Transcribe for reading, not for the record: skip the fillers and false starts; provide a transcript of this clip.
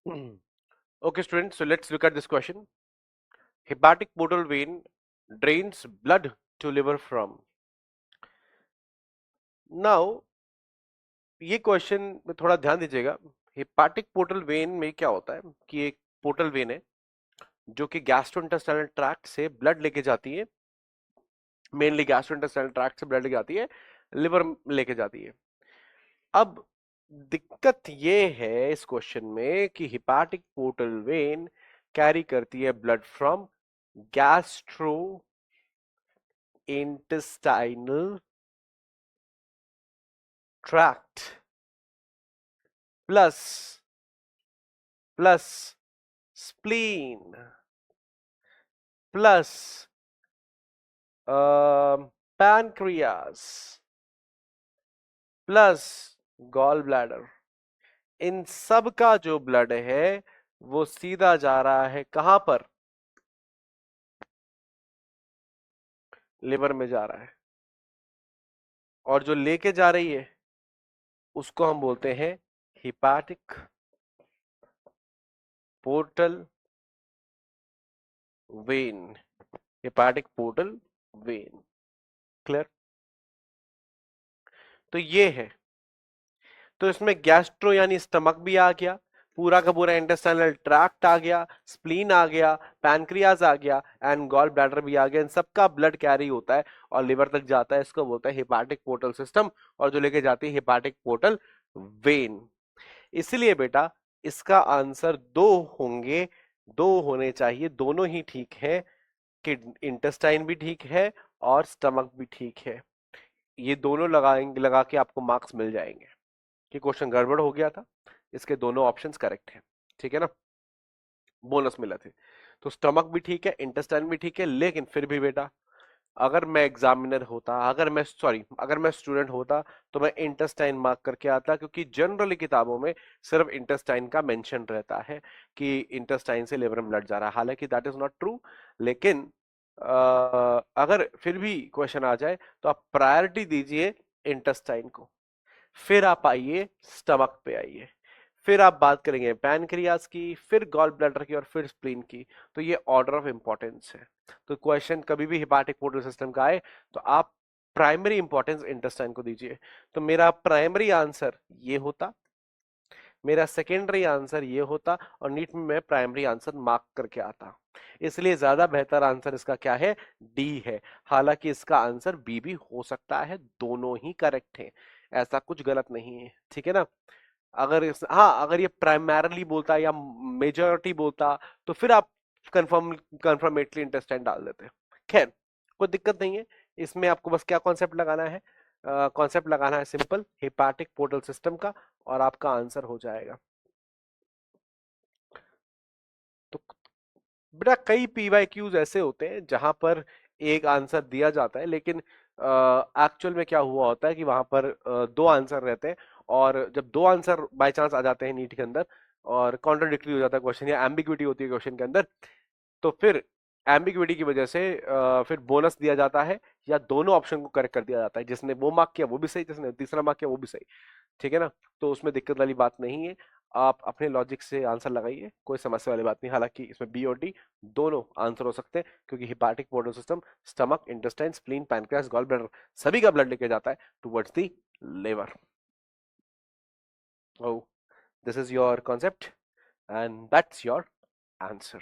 Okay, students, so let's look at this question. Hepatic portal vein drains blood to liver from. Now, ये question में थोड़ा ध्यान दीजिएगा। Hepatic portal vein में क्या होता है कि एक पोर्टल वेन है जो कि गैस्ट्रोइंटेस्टाइनल ट्रैक्ट से ब्लड लेके जाती है, मेनली गैस्ट्रोइंटेस्टाइनल ट्रैक्ट से ब्लड लेके जाती है, लिवर लेके जाती है। अब दिक्कत ये है इस क्वेश्चन में कि हेपाटिक पोर्टल वेन कैरी करती है blood from gastro intestinal tract plus spleen plus pancreas plus gall bladder. इन सब का जो ब्लड है वो सीधा जा रहा है कहां पर? लिवर में जा रहा है। और जो लेके जा रही है उसको हम बोलते हैं hepatic portal vein. Hepatic portal vein. Clear? तो ये है। तो इसमें गैस्ट्रो यानी स्टमक भी आ गया, पूरा का पूरा इंटेस्टाइनल ट्रैक्ट आ गया, स्प्लीन आ गया, पैनक्रियाज आ गया एंड गॉल ब्लैडर भी आ गया। इन सबका ब्लड कैरी होता है और लिवर तक जाता है। इसको बोलते हैं हेपाटिक पोर्टल सिस्टम और जो लेके जाती है हेपाटिक पोर्टल वेन। इसलिए बेटा इसका आंसर दो होंगे, दो होने चाहिए, दोनों ही ठीक है कि इंटेस्टाइन भी ठीक है और स्टमक भी ठीक है। ये दोनों लगाएंगे, लगा के आपको मार्क्स मिल जाएंगे कि क्वेश्चन गड़बड़ हो गया था, इसके दोनों ऑप्शंस करेक्ट हैं। ठीक है ना? बोनस मिला थे। तो स्टमक भी ठीक है, इंटेस्टाइन भी ठीक है, लेकिन फिर भी बेटा अगर मैं एग्जामिनर होता, अगर मैं स्टूडेंट होता तो मैं इंटेस्टाइन मार्क करके आता, क्योंकि जनरली किताबों में सिर्फ इंटेस्टाइन का मेंशन रहता है कि इंटेस्टाइन से लिवर में ब्लड जा रहा है। हालांकि दैट इज नॉट ट्रू, लेकिन अगर फिर भी क्वेश्चन आ जाए तो आप प्रायोरिटी दीजिए इंटेस्टाइन को, फिर आप आइए स्टमक पे आइए, फिर आप बात करेंगे पैनक्रियाज की, फिर गॉल ब्लैडर की और फिर स्प्लीन की। तो ये ऑर्डर ऑफ इंपॉर्टेंस है। तो क्वेश्चन कभी भी हिपैटिक पोर्टल सिस्टम का आए तो आप प्राइमरी इंपॉर्टेंस इंटेस्टाइन को दीजिए। तो मेरा प्राइमरी आंसर ये होता, मेरा सेकेंडरी आंसर ये होता और नीट में मैं प्राइमरी आंसर मार्क करके आता। इसलिए ज्यादा बेहतर आंसर इसका क्या है? डी है। हालांकि इसका आंसर बी भी हो सकता है, दोनों ही करेक्ट हैं, ऐसा कुछ गलत नहीं है। ठीक है ना? अगर ये प्राइमरली बोलता या मेजॉरिटी बोलता तो फिर आप कंफर्मेटली इंटेस्टाइन डाल देते। खैर, कोई दिक्कत नहीं है। इसमें आपको बस क्या कॉन्सेप्ट लगाना है? कॉन्सेप्ट लगाना है सिंपल, हेपाटिक पोर्टल सिस्टम का, और आपका आंसर हो जाएगा। तो बेटा कई पीवाईक्यूज ऐसे होते हैं जहां पर एक आंसर दिया जाता है, लेकिन एक्चुअल में क्या हुआ होता है कि वहां पर दो आंसर रहते हैं, और जब दो आंसर बाय चांस आ जाते हैं नीट के अंदर और कॉन्ट्राडिक्टरी हो जाता है क्वेश्चन या एम्बिग्विटी होती है क्वेश्चन के अंदर, तो फिर एम्बिग्विटी की वजह से फिर बोनस दिया जाता है या दोनों ऑप्शन को करेक्ट कर दिया जाता है। जिसने वो मार्क किया वो भी सही, जिसने तीसरा मार्क किया वो भी सही। ठीक है ना? तो उसमें दिक्कत वाली बात नहीं है। आप अपने लॉजिक से आंसर लगाइए, कोई समस्या वाली बात नहीं। हालांकि इसमें बी और डी दोनों आंसर हो सकते हैं, क्योंकि hepatic portal system stomach, intestine, spleen, pancreas, gall bladder सभी का ब्लड लेके जाता है towards the liver. Oh, this is your concept and that's your answer.